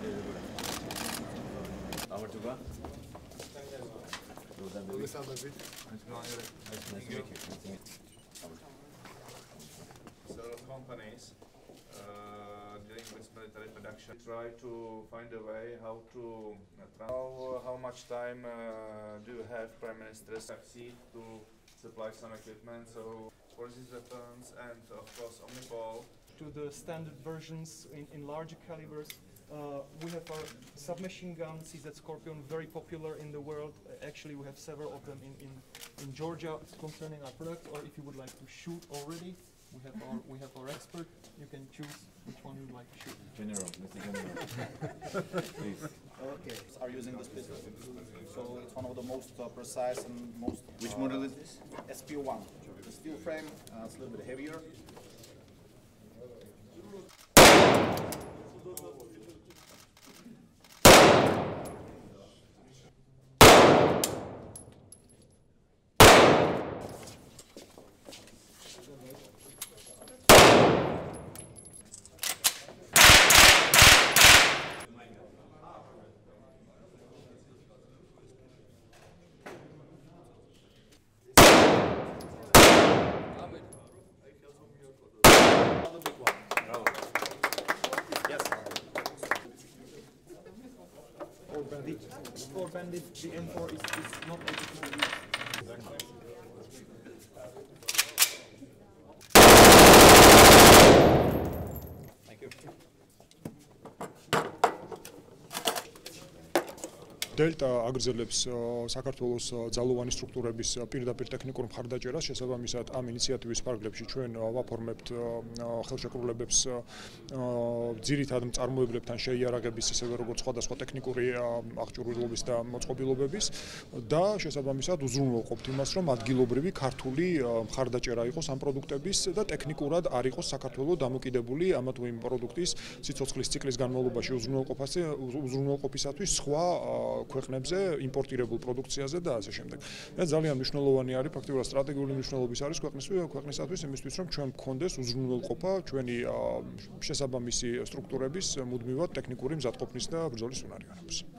Several companies dealing with military production try to find a way how to how much time do you have, Prime Minister, succeed to supply some equipment for these weapons and of course Omnipol to the standard versions in larger calibers. We have our submachine gun CZ Scorpion, very popular in the world. Actually, we have several of them in Georgia. Concerning our product, or if you would like to shoot already, we have our expert. You can choose which one you would like to shoot. General, Mr. General. Please. Okay, are using this pistol. So it's one of the most precise and most. Which model is this? SP1. The steel frame, it's a little bit heavier. For Bandit, the M4 is not able to be used. Thank you. Delta აგრძელებს საქართველოს ძალოვანი სტრუქტურების პირდაპირ ტექნიკურ მხარდაჭერას, შესაბამისად ამ ინიციატივის პარალელში ჩვენ ვაფორმებთ ხელშეკრულებებს ძირითად მწარმოებლებთან შეიარაღების, ისევე როგორც სხვადასხვა ტექნიკური აღჭურვილობის და მოწყობილობების და შესაბამისად უზრუნველყოფთ იმას, რომ ადგილობრივი ქართული მხარდაჭერა იყოს ამ პროდუქტების და ტექნიკურად არ იყოს საქართველოს დამოკიდებული ამა თუ იმ პროდუქტის სიცოცხლის ციკლის განმავლობაში უზრუნველყოფისათვის სხვა ქვეყნებზე იმპორტირებულ პროდუქციაზე და ასე შემდეგ. და ძალიან მნიშვნელოვანი არის ფაქტობრივად სტრატეგიული მნიშვნელობის არის ქვეყნისათვის იმისთვის, რომ ჩვენ გქონდეს უზრუნველყოფა ჩვენი შესაბამისი სტრუქტურების მუდმივად ტექნიკური მზადყოფნის და ბრძოლის უნარიანობის.